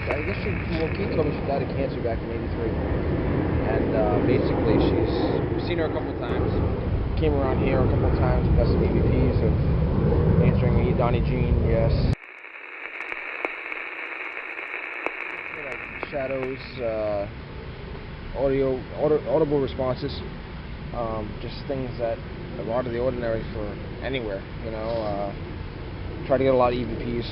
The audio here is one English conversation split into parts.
I guess Key told me she died of cancer back in '83, and basically we've seen her a couple of times. Came around here a couple of times, got some EVPs of answering me, Donnie Jean, yes. Shadows, audible responses, just things that are out of the ordinary for anywhere, you know. Try to get a lot of EVPs,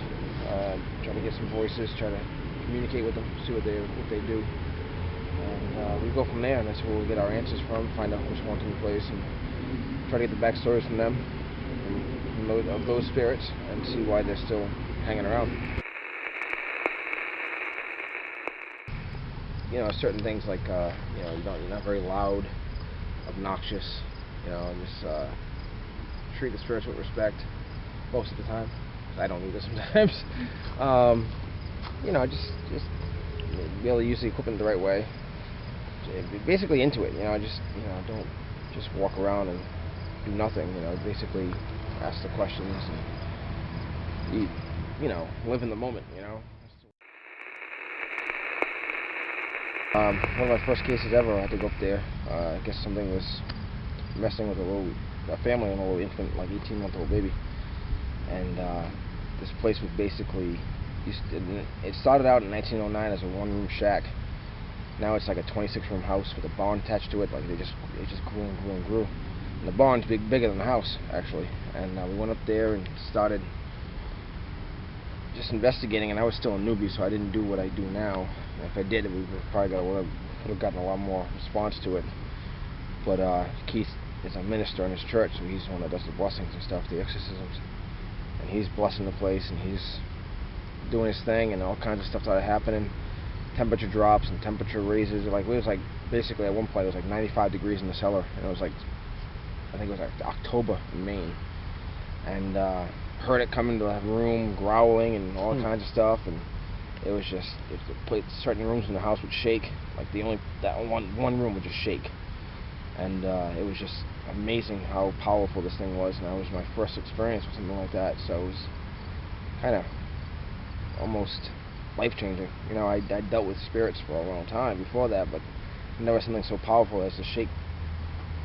try to get some voices, try to communicate with them, see what they do, and we go from there, and that's where we get our answers from, find out who's haunting the place, and try to get the backstories from them, of those spirits, and see why they're still hanging around. You know, certain things like, you know, you're not very loud, obnoxious, you know, and just treat the spirits with respect most of the time. I don't either sometimes. You know, just be able to use the equipment the right way. Basically into it, you know, don't just walk around and do nothing, you know, basically ask the questions and, you know, live in the moment, you know. One of my first cases ever, I had to go up there. I guess something was messing with a family and a little infant, like 18-month-old baby. And this place was basically, it started out in 1909 as a one-room shack. Now it's like a 26-room house with a barn attached to it. Like it just grew and grew and grew. And the barn's bigger than the house, actually. And we went up there and started just investigating, and I was still a newbie, so I didn't do what I do now. And if I did, we would have gotten a lot more response to it. But Keith is a minister in his church, so he's the one that does the blessings and stuff, the exorcisms. And he's blessing the place, and he's doing his thing, and all kinds of stuff started happening. Temperature drops and temperature raises. Like, it was like, basically at one point it was like 95 degrees in the cellar, and it was like, I think it was like October in Maine. And heard it come into the room, growling and all kinds of stuff, and it was just, certain rooms in the house would shake, like that one room would just shake. And it was just amazing how powerful this thing was, and that was my first experience with something like that, so it was kind of almost life-changing. You know, I dealt with spirits for a long time before that, but never something so powerful as to shake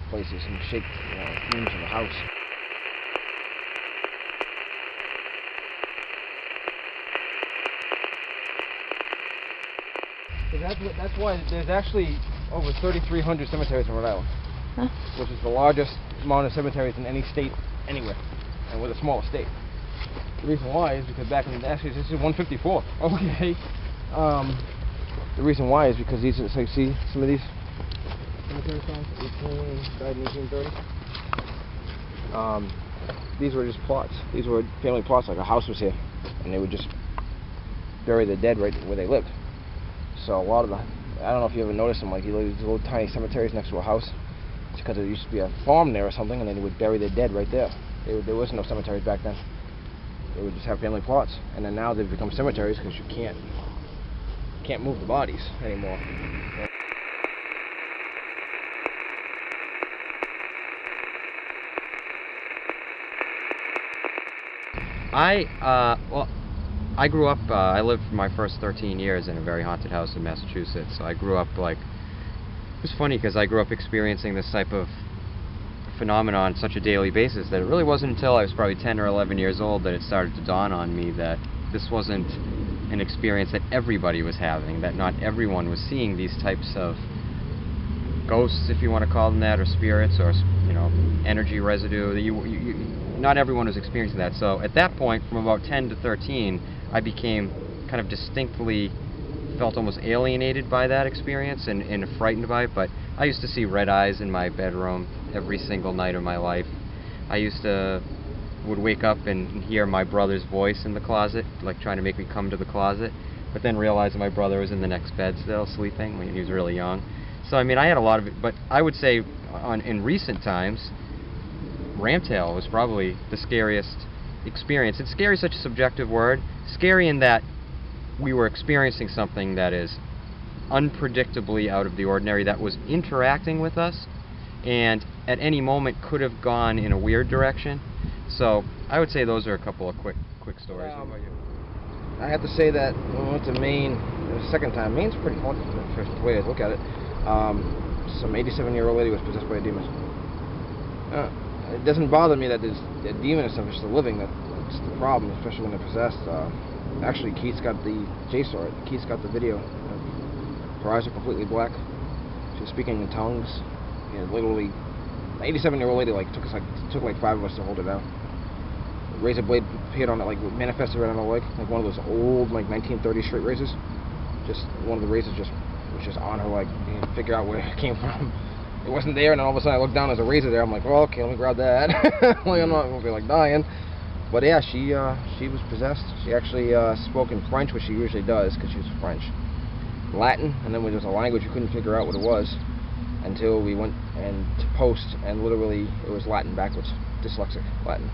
places and shake, you know, rooms in the house. That's why there's actually over 3,300 cemeteries in Rhode Island, which is the largest amount of cemeteries in any state anywhere, and with a smaller state. The reason why is because actually this is 154. Okay. The reason why is because these are, so you see some of these cemetery signs, died in 1830. These were just plots. These were family plots, like a house was here, and they would just bury the dead right where they lived. So a lot of I don't know if you ever noticed them, like these little tiny cemeteries next to a house. It's because there used to be a farm there or something, and then they would bury their dead right there. There was no cemeteries back then. They would just have family plots, and then now they've become cemeteries because you can't move the bodies anymore. I grew up, I lived for my first 13 years in a very haunted house in Massachusetts, so I grew up it was funny because I grew up experiencing this type of phenomenon on such a daily basis that it really wasn't until I was probably 10 or 11 years old that it started to dawn on me that this wasn't an experience that everybody was having, that not everyone was seeing these types of ghosts, if you want to call them that, or spirits, or, you know, energy residue. Not everyone was experiencing that. So at that point, from about 10 to 13, I became kind of distinctly felt almost alienated by that experience and frightened by it. But I used to see red eyes in my bedroom every single night of my life. I would wake up and hear my brother's voice in the closet, like trying to make me come to the closet, but then realize that my brother was in the next bed still sleeping when he was really young. So I mean, I had a lot of it, but I would say in recent times, Ramtail was probably the scariest experience. And scary is such a subjective word. Scary in that we were experiencing something that is unpredictably out of the ordinary, that was interacting with us, and at any moment could have gone in a weird direction. So I would say those are a couple of quick stories. What about you? I have to say that when we went to Maine the second time. Maine's pretty haunted, the way I look at it. Some 87-year-old lady was possessed by a demon. It doesn't bother me that there's a demon and stuff. It's the living that's the problem, especially when they're possessed. Actually, Keith's got Jay saw it. Keith's got the video. Her eyes are completely black. She was speaking in tongues. Literally, an 87-year-old lady took like 5 of us to hold her down. The razor blade appeared on it, like manifested right on her leg, like one of those old 1930s straight razors. Just one of the razors was just on her leg. You can figure out where it came from. It wasn't there, and then all of a sudden I looked down, there's a razor there. I'm like, well, okay, let me grab that. Like, I'm not gonna be like dying. But yeah, she was possessed. She actually spoke in French, which she usually does, because she was French. Latin, and then when there was a language, you couldn't figure out what it was until we went to post, and literally it was Latin backwards, dyslexic Latin.